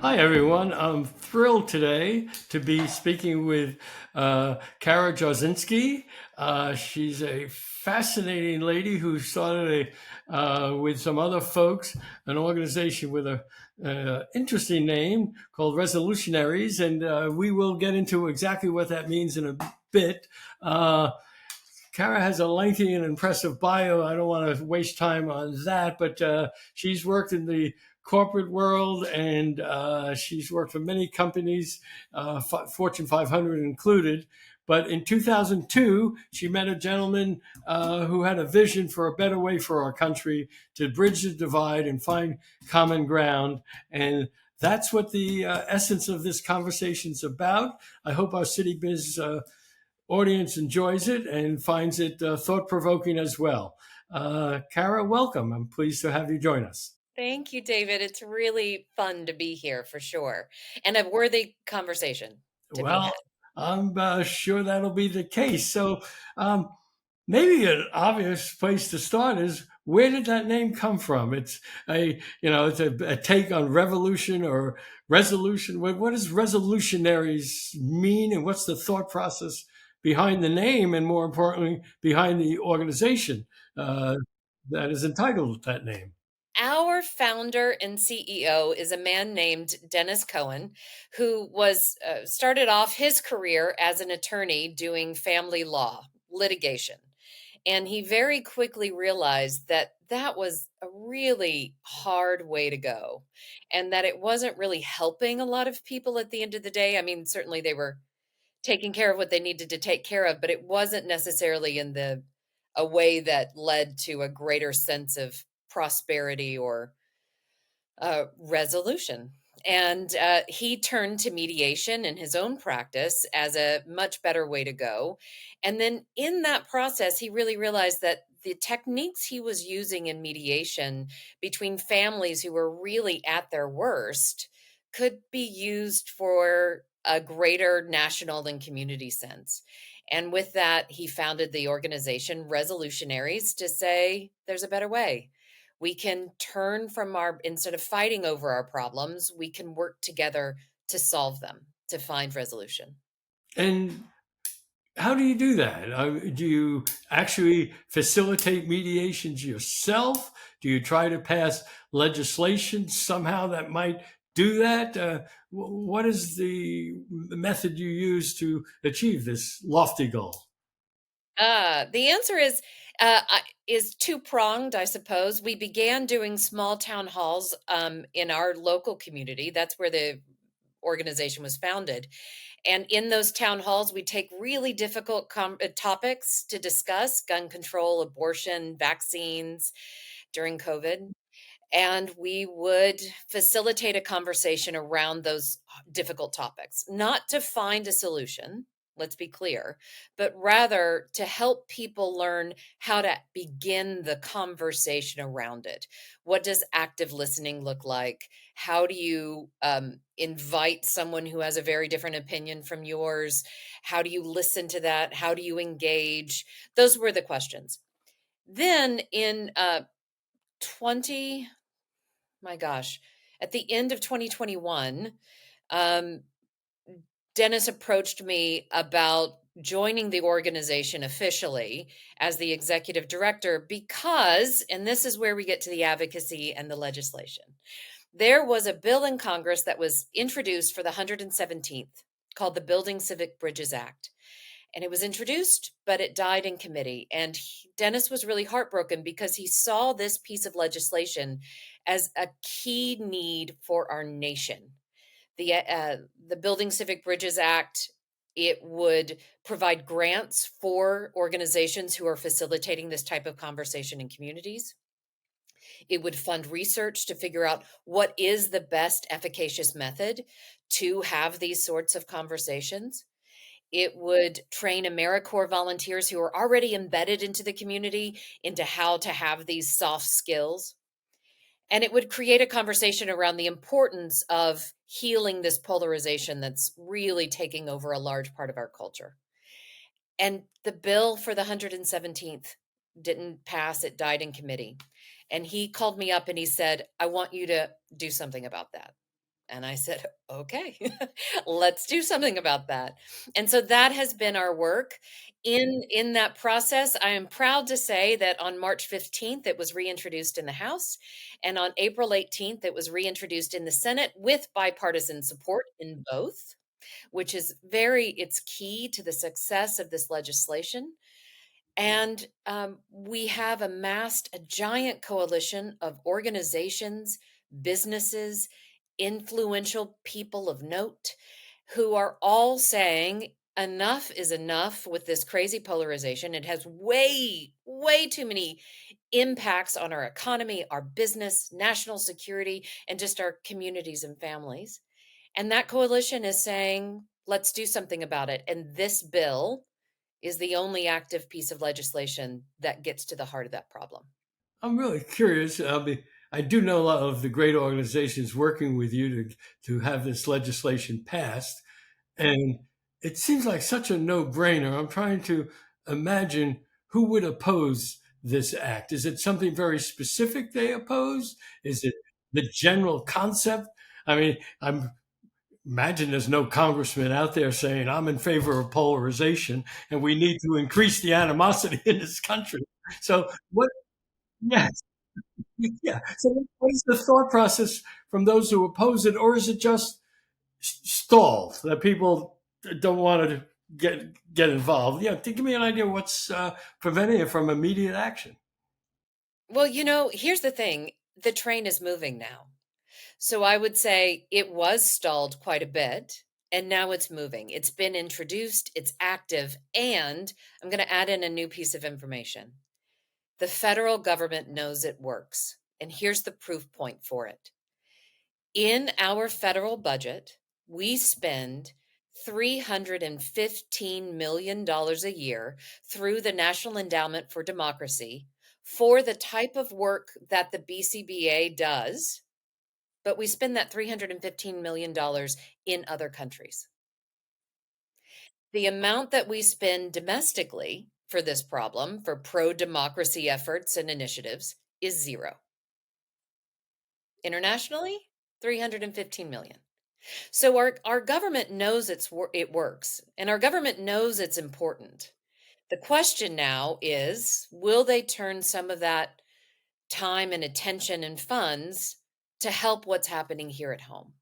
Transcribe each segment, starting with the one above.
Hi, everyone. I'm thrilled today to be speaking with Kara Jarzynski. She's a fascinating lady who started with some other folks an organization with a interesting name called Resolutionaries, and we will get into exactly what that means in a bit. Uh, Kara has a lengthy and impressive bio. I don't want to waste time on that, but she's worked in the corporate world and she's worked for many companies, Fortune 500 included. But in 2002, she met a gentleman who had a vision for a better way for our country to bridge the divide and find common ground. And that's what the essence of this conversation is about. I hope our City Biz audience enjoys it and finds it thought provoking as well. Kara, welcome. I'm pleased to have you join us. Thank you, David. It's really fun to be here for sure, and a worthy conversation to be Well, had. I'm sure that'll be the case. So, um, maybe an obvious place to start is where did that name come from? It's a take on revolution or resolution. What does resolutionaries mean, and what's the thought process behind the name, and more importantly, behind the organization uh, that is entitled that name? Our founder and CEO is a man named Dennis Cohen, who was started off his career as an attorney doing family law litigation. And he very quickly realized that that was a really hard way to go and that it wasn't really helping a lot of people at the end of the day. I mean, certainly they were taking care of what they needed to take care of, but it wasn't necessarily in the a way that led to a greater sense of prosperity or resolution. And he turned to mediation in his own practice as a much better way to go. And then in that process, he really realized that the techniques he was using in mediation between families who were really at their worst could be used for a greater national and community sense. And with that, he founded the organization Resolutionaries to say there's a better way. We can turn from our, instead of fighting over our problems, we can work together to solve them, to find resolution. And how do you do that? Do you actually facilitate mediations yourself? Do you try to pass legislation somehow that might do that? What is the method you use to achieve this lofty goal? The answer is two pronged, I suppose. We began doing small town halls in our local community. That's where the organization was founded. And in those town halls, we take really difficult topics to discuss: gun control, abortion, vaccines during COVID. And we would facilitate a conversation around those difficult topics, not to find a solution, let's be clear, but rather to help people learn how to begin the conversation around it. What does active listening look like? How do you invite someone who has a very different opinion from yours? How do you listen to that? How do you engage? Those were the questions. Then in 20 my gosh, at the end of 2021, um, Dennis approached me about joining the organization officially as the executive director because, and this is where we get to the advocacy and the legislation, there was a bill in Congress that was introduced for the 117th called the Building Civic Bridges Act. And it was introduced, but it died in committee. And Dennis was really heartbroken because he saw this piece of legislation as a key need for our nation. The Building Civic Bridges Act, it would provide grants for organizations who are facilitating this type of conversation in communities. It would fund research to figure out what is the best efficacious method to have these sorts of conversations. It would train AmeriCorps volunteers who are already embedded into the community into how to have these soft skills. And it would create a conversation around the importance of healing this polarization that's really taking over a large part of our culture. And the bill for the 117th didn't pass, it died in committee. And he called me up and he said, I want you to do something about that. And I said, okay, let's do something about that. And so that has been our work. In that process, I am proud to say that on March 15th, it was reintroduced in the House. And on April 18th, it was reintroduced in the Senate with bipartisan support in both, which is it's key to the success of this legislation. And we have amassed a giant coalition of organizations, businesses, influential people of note who are all saying enough is enough with this crazy polarization. It has way, way too many impacts on our economy, our business, national security, and just our communities and families. And that coalition is saying, let's do something about it. And this bill is the only active piece of legislation that gets to the heart of that problem. I'm really curious. I do know a lot of the great organizations working with you to have this legislation passed, and it seems like such a no-brainer. I'm trying to imagine who would oppose this act. Is it something very specific they oppose? Is it the general concept? I mean, I'm imagine there's no congressman out there saying I'm in favor of polarization and we need to increase the animosity in this country. So what? Yes, yeah. So what is the thought process from those who oppose it, or is it just stalled that people don't want to get involved? Yeah, give me an idea of what's preventing it from immediate action. Well, here's the thing, the train is moving now. So I would say it was stalled quite a bit. And now it's moving. It's been introduced, it's active, and I'm going to add in a new piece of information. The federal government knows it works. And here's the proof point for it. In our federal budget, we spend $315 million a year through the National Endowment for Democracy for the type of work that the BCBA does, but we spend that $315 million in other countries. The amount that we spend domestically for this problem, for pro democracy efforts and initiatives, is zero. Internationally, 315 million. So our government knows it works, and our government knows it's important. The question now is, will they turn some of that time and attention and funds to help what's happening here at home?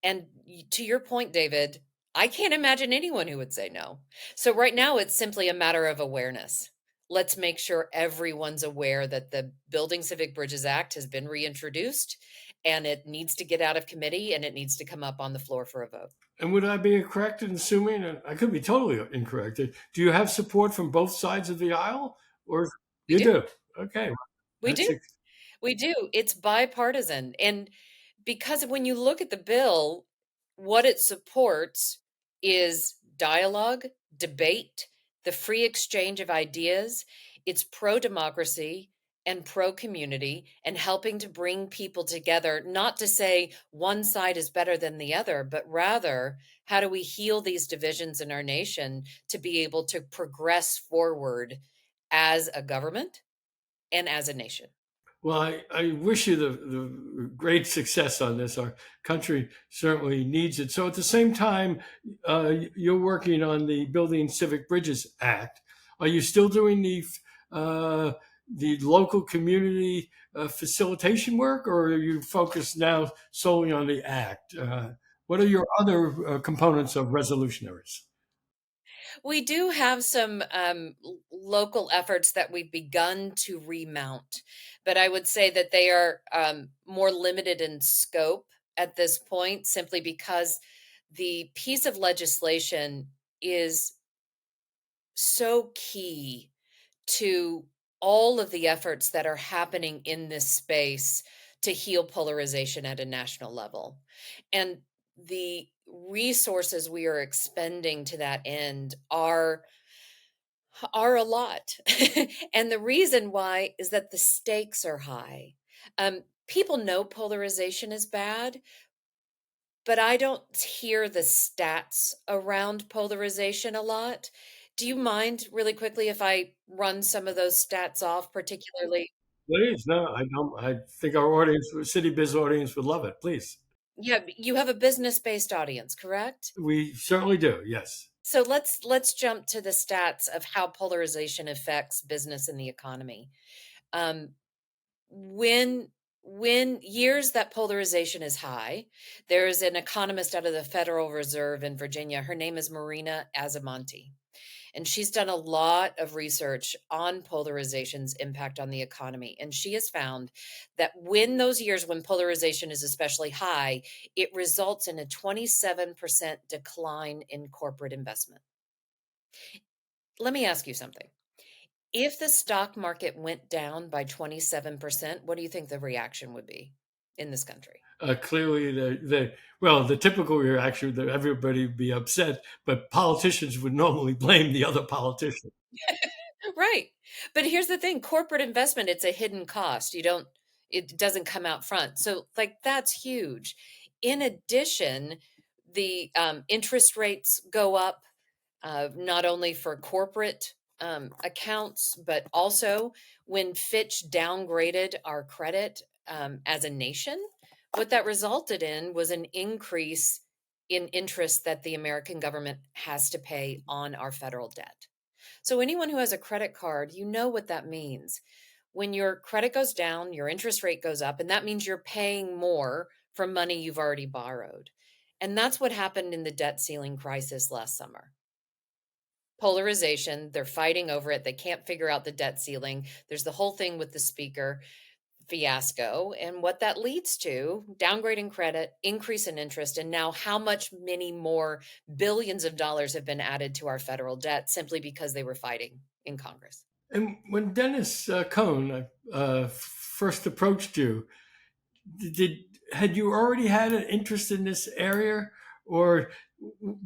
And to your point, David, I can't imagine anyone who would say no. So right now, it's simply a matter of awareness. Let's make sure everyone's aware that the Building Civic Bridges Act has been reintroduced and it needs to get out of committee and it needs to come up on the floor for a vote. And would I be correct in assuming, and I could be totally incorrect, do you have support from both sides of the aisle? Or We you do. do? Okay. We That's do. We do. It's bipartisan. And because when you look at the bill, what it supports is dialogue, debate, the free exchange of ideas. It's pro democracy and pro community and helping to bring people together, not to say one side is better than the other, but rather, how do we heal these divisions in our nation to be able to progress forward as a government and as a nation? Well, I wish you the great success on this. Our country certainly needs it. So, at the same time, you're working on the Building Civic Bridges Act. Are you still doing the local community facilitation work, or are you focused now solely on the act? What are your other components of Resolutionaries? We do have some local efforts that we've begun to remount, but I would say that they are more limited in scope at this point, simply because the piece of legislation is so key to all of the efforts that are happening in this space to heal polarization at a national level. And the resources we are expending to that end are a lot. And the reason why is that the stakes are high. People know polarization is bad, but I don't hear the stats around polarization a lot. Do you mind really quickly if I run some of those stats off, particularly? Please, no, I don't. I think our audience, City Biz audience, would love it. Please. Yeah, you have a business-based audience, correct? We certainly do. Yes. So let's jump to the stats of how polarization affects business and the economy. Um, when when years that polarization is high, there's an economist out of the Federal Reserve in Virginia. Her name is Marina Azamonte. And she's done a lot of research on polarization's impact on the economy. And she has found that when those years when polarization is especially high, it results in a 27% decline in corporate investment. Let me ask you something. If the stock market went down by 27%, what do you think the reaction would be in this country? Clearly, the typical reaction that everybody would be upset, but politicians would normally blame the other politician. Right. But here's the thing, corporate investment, it's a hidden cost. It doesn't come out front. So like that's huge. In addition, the interest rates go up not only for corporate accounts, but also when Fitch downgraded our credit as a nation, what that resulted in was an increase in interest that the American government has to pay on our federal debt. So, anyone who has a credit card, you know what that means. When your credit goes down, your interest rate goes up, and that means you're paying more for money you've already borrowed. And that's what happened in the debt ceiling crisis last summer. Polarization, they're fighting over it. They can't figure out the debt ceiling. There's the whole thing with the speaker fiasco. And what that leads to downgrading credit, increase in interest, and now how much many more billions of dollars have been added to our federal debt simply because they were fighting in Congress. And when Dennis Cohn first approached you, did had you already had an interest in this area, or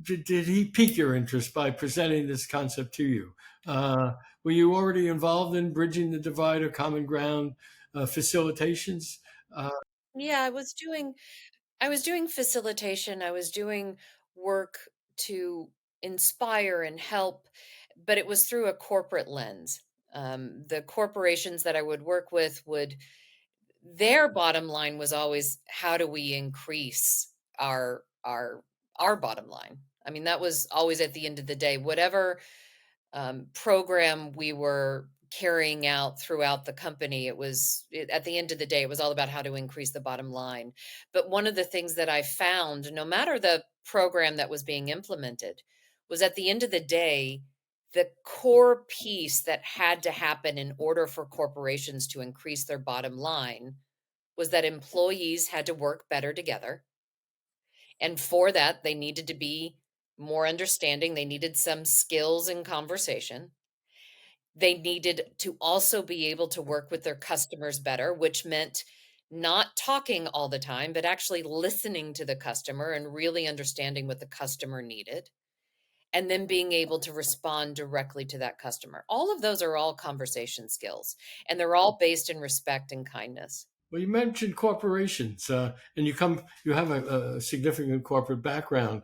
did he pique your interest by presenting this concept to you? Uh, were you already involved in bridging the divide or common ground facilitations? Uh, Yeah, I was doing facilitation. I was doing work to inspire and help, but it was through a corporate lens. The corporations that I would work with would their bottom line was always how do we increase our bottom line. I mean, that was always at the end of the day, whatever program we were carrying out throughout the company, at the end of the day, it was all about how to increase the bottom line. But one of the things that I found, no matter the program that was being implemented, was at the end of the day, the core piece that had to happen in order for corporations to increase their bottom line was that employees had to work better together. And for that, they needed to be more understanding. They needed some skills in conversation. They needed to also be able to work with their customers better, which meant not talking all the time, but actually listening to the customer and really understanding what the customer needed, and then being able to respond directly to that customer. All of those are all conversation skills, and they're all based in respect and kindness. well, you mentioned corporations, and you have a significant corporate background.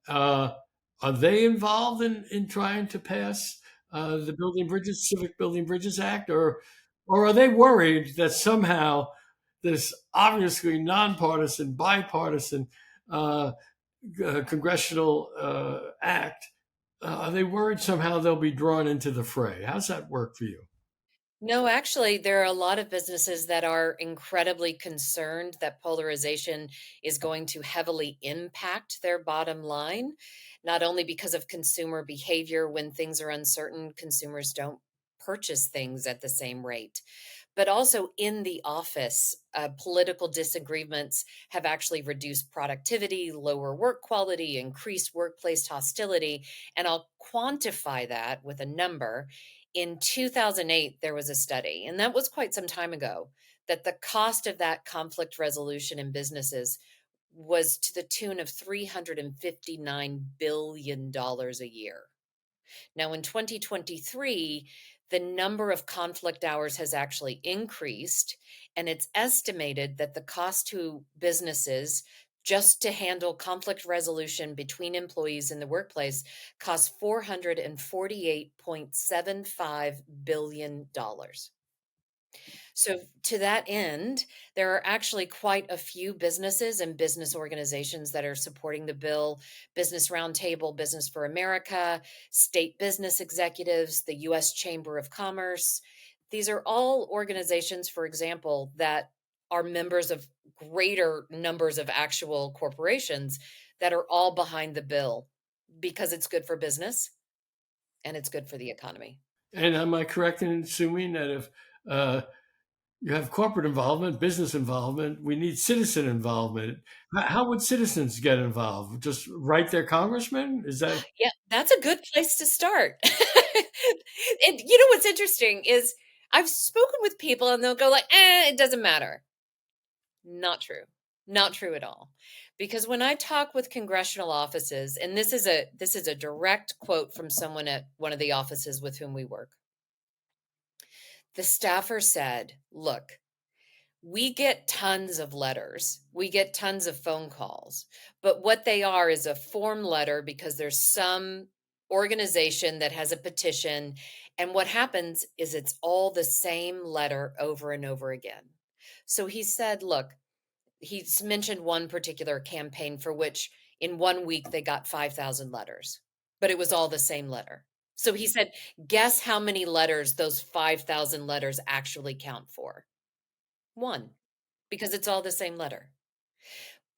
Uh, are they involved in trying to pass the Civic Building Bridges Act, or are they worried that somehow this obviously nonpartisan, bipartisan uh, congressional act, are they worried somehow they'll be drawn into the fray? How's that work for you? No, actually, there are a lot of businesses that are incredibly concerned that polarization is going to heavily impact their bottom line, not only because of consumer behavior. When things are uncertain, consumers don't purchase things at the same rate, but also in the office, political disagreements have actually reduced productivity, lower work quality, increased workplace hostility. And I'll quantify that with a number. In 2008, there was a study, and that was quite some time ago, that the cost of that conflict resolution in businesses was to the tune of $359 billion a year. Now, in 2023, the number of conflict hours has actually increased, and it's estimated that the cost to businesses just to handle conflict resolution between employees in the workplace costs $448.75 billion. So, to that end, there are actually quite a few businesses and business organizations that are supporting the bill: Business Roundtable, Business for America, state business executives, the US Chamber of Commerce. These are all organizations, for example, that are members of greater numbers of actual corporations that are all behind the bill because it's good for business and it's good for the economy. And am I correct in assuming that if uh, you have corporate involvement, business involvement, we need citizen involvement? How would citizens get involved? Just write their congressman? Is that Yeah, that's a good place to start. And you know what's interesting is I've spoken with people and they'll go like, it doesn't matter." Not true. Not true at all. Because when I talk with congressional offices, and this is a direct quote from someone at one of the offices with whom we work. The staffer said, "Look, we get tons of letters. We get tons of phone calls. But what they are is a form letter because there's some organization that has a petition. And what happens is it's all the same letter over and over again." So he said, look, he's mentioned one particular campaign for which in 1 week they got 5,000 letters, but it was all the same letter. So he said, guess how many letters those 5,000 letters actually count for? One, because it's all the same letter.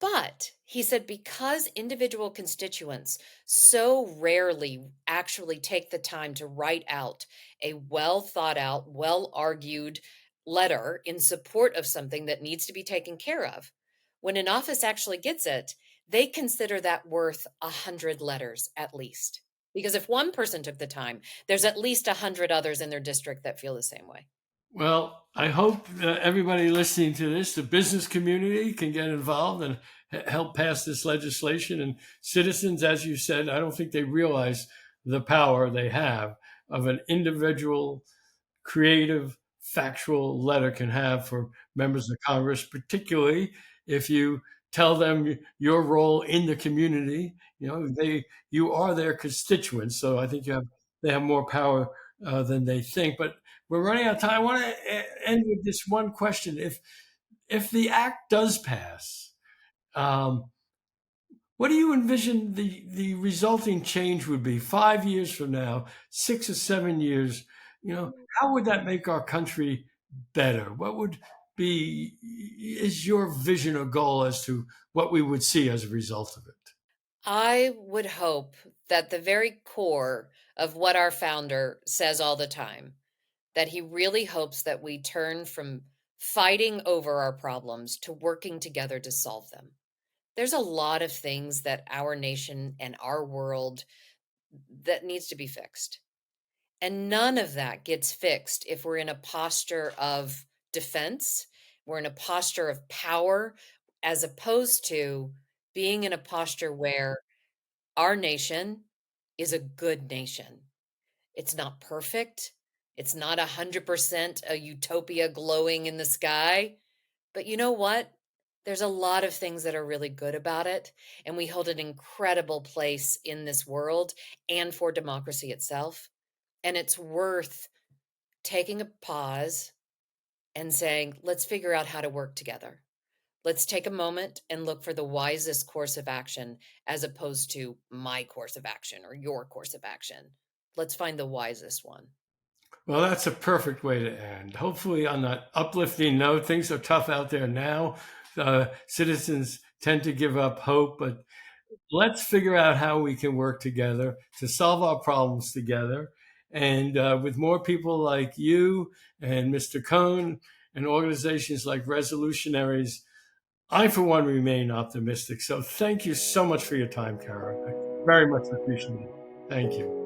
But he said because individual constituents so rarely actually take the time to write out a well thought out, well argued letter in support of something that needs to be taken care of, when an office actually gets it, they consider that worth 100 letters at least. Because if one person took the time, there's at least 100 others in their district that feel the same way. well, I hope everybody listening to this, the business community, can get involved and help pass this legislation. And citizens, as you said, I don't think they realize the power they have of an individual creative, factual letter can have for members of Congress, particularly if you tell them your role in the community. You are their constituents, so I think they have more power than they think. But we're running out of time. I want to end with this one question: if the act does pass, um, what do you envision the resulting change would be 5 years from now, 6 or 7 years? How would that make our country better? What would be is your vision or goal as to what we would see as a result of it? I would hope that the very core of what our founder says all the time, that he really hopes that we turn from fighting over our problems to working together to solve them. There's a lot of things that our nation and our world that needs to be fixed. And none of that gets fixed if we're in a posture of defense, we're in a posture of power, as opposed to being in a posture where our nation is a good nation. It's not perfect. It's not 100% a utopia glowing in the sky. But you know what? There's a lot of things that are really good about it. And we hold an incredible place in this world and for democracy itself. And it's worth taking a pause and saying, let's figure out how to work together. Let's take a moment and look for the wisest course of action as opposed to my course of action or your course of action. Let's find the wisest one. Well, that's a perfect way to end. Hopefully, on that uplifting note, things are tough out there now. Citizens tend to give up hope, but let's figure out how we can work together to solve our problems together. And with more people like you and Mr. Cohn and organizations like Resolutionaries, I, for one, remain optimistic. So thank you so much for your time, Kara. I very much appreciate it. Thank you.